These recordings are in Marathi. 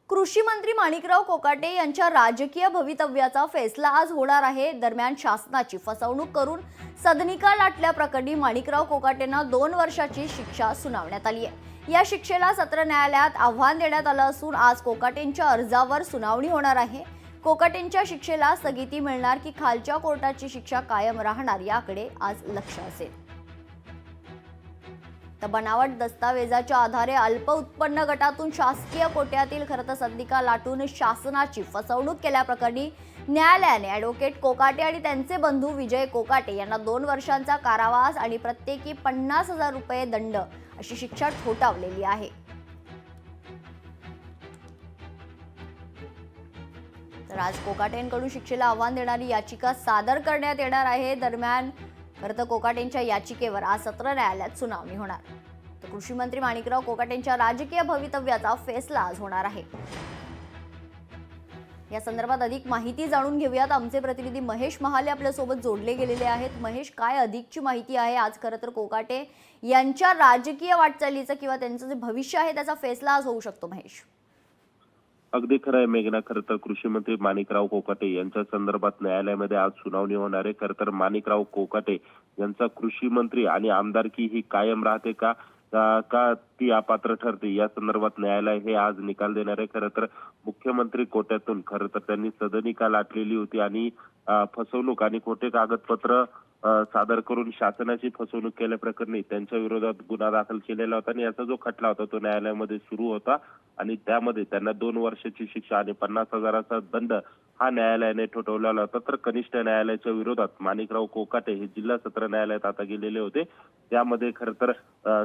कृषी मंत्री माणिकराव कोकाटे यांच्या राजकीय भवितव्याचा फैसला आज होणार आहे। दरम्यान शासनाची फसवणूक करून सदनिका लाटल्याप्रकरणी माणिकराव कोकाटेंना 2 वर्षाची शिक्षा सुनावण्यात आली आहे। या शिक्षेला सत्र न्यायालयात आव्हान देण्यात आलं असून आज कोकाटेंच्या अर्जावर सुनावणी होणार आहे। कोकाटेंच्या शिक्षेला स्थगिती मिळणार की खालच्या कोर्टाची शिक्षा कायम राहणार याकडे आज लक्ष असेल। तर बनावट दस्तावेजाच्या आधारे अल्प उत्पन्न गटातून शासकीय कोट्यातील खरं तर सदनिका लाटून शासनाची फसवणूक केल्याप्रकरणी न्यायालयाने ॲडव्होकेट कोकाटे आणि त्यांचे बंधू विजय कोकाटे यांना 2 वर्षांचा कारावास आणि प्रत्येकी 50,000 रुपये दंड अशी शिक्षा ठोठावलेली आहे। तर आज कोकाटेंकडून शिक्षेला आव्हान देणारी याचिका सादर करण्यात येणार आहे। दरम्यान खरं तर कोकाटेंच्या याचिकेवर आज सत्र न्यायालयात सुनावणी होणार। तर कृषी मंत्री माणिकराव कोकाटेंच्या राजकीय भवितव्याचा फैसला आज होणार आहे। या संदर्भात अधिक माहिती जाणून घेऊयात। आमचे प्रतिनिधी महेश महाले आपल्या सोबत जोडले गेलेले आहेत। महेश, काय अधिकची माहिती आहे? आज खरं तर कोकाटे यांच्या राजकीय वाटचालीचं किंवा त्यांचं जे भविष्य आहे त्याचा फैसला आज होऊ शकतो। महेश, अगदी खरं आहे मेघना। खरं तर कृषी मंत्री माणिकराव कोकाटे यांच्या संदर्भात न्यायालयामध्ये आज सुनावणी होणार आहे। खरं तर माणिकराव कोकाटे यांचा कृषी मंत्री आणि आमदारकी ही कायम राहते का ती अपात्र ठरते या संदर्भात न्यायालय हे आज निकाल देणार आहे। खरं तर मुख्यमंत्री कोट्यातून खरं तर त्यांनी सदनिका लाटलेली होती आणि फसवणूक आणि खोटे कागदपत्र सादर करून शासनाची फसवणूक केल्याप्रकरणी त्यांच्या विरोधात गुन्हा दाखल केलेला होता आणि याचा जो खटला होता तो न्यायालयामध्ये सुरू होता आणि त्यामध्ये त्यांना 2 वर्षाची शिक्षा आणि 50,000चा दंड हा न्यायालयाने ठोठावलेला होता। तर कनिष्ठ न्यायालयाच्या विरोधात माणिकराव कोकाटे हे जिल्हा सत्र न्यायालयात आता गेलेले होते। त्यामध्ये खरं तर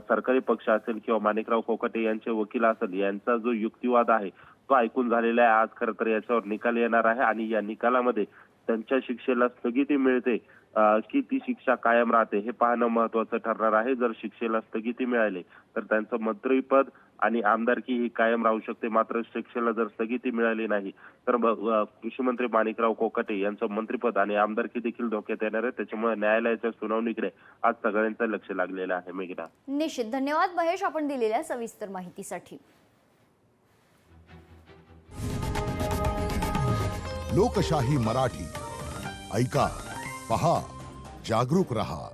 सरकारी पक्ष असेल किंवा माणिकराव कोकाटे यांचे वकील असेल यांचा जो युक्तिवाद आहे तो ऐकून झालेला आहे। आज खरं तर याच्यावर निकाल येणार आहे आणि या निकालामध्ये त्यांच्या शिक्षेला स्थगिती मिळते की ती शिक्षा कायम राहते हे पाहणं महत्त्वाचं ठरणार आहे। जर शिक्षेला स्थगिती मिळाली तर त्यांचं मंत्रीपद आणि आमदारकी ही कायम राहू शकते। मात्र शिक्षेला जर स्थगिती मिळाली नाही तर कृषी मंत्री माणिकराव कोकाटे यांचं मंत्रिपद आणि आमदारकी देखील धोक्यात येणार आहे। त्याच्यामुळे न्यायालयाच्या सुनावणीकडे आज सगळ्यांचं लक्ष लागलेलं आहे। मेघना, निश्चित धन्यवाद महेश आपण दिलेल्या सविस्तर माहितीसाठी। लोकशाही मराठी ऐका, पहा, जागरूक रहा।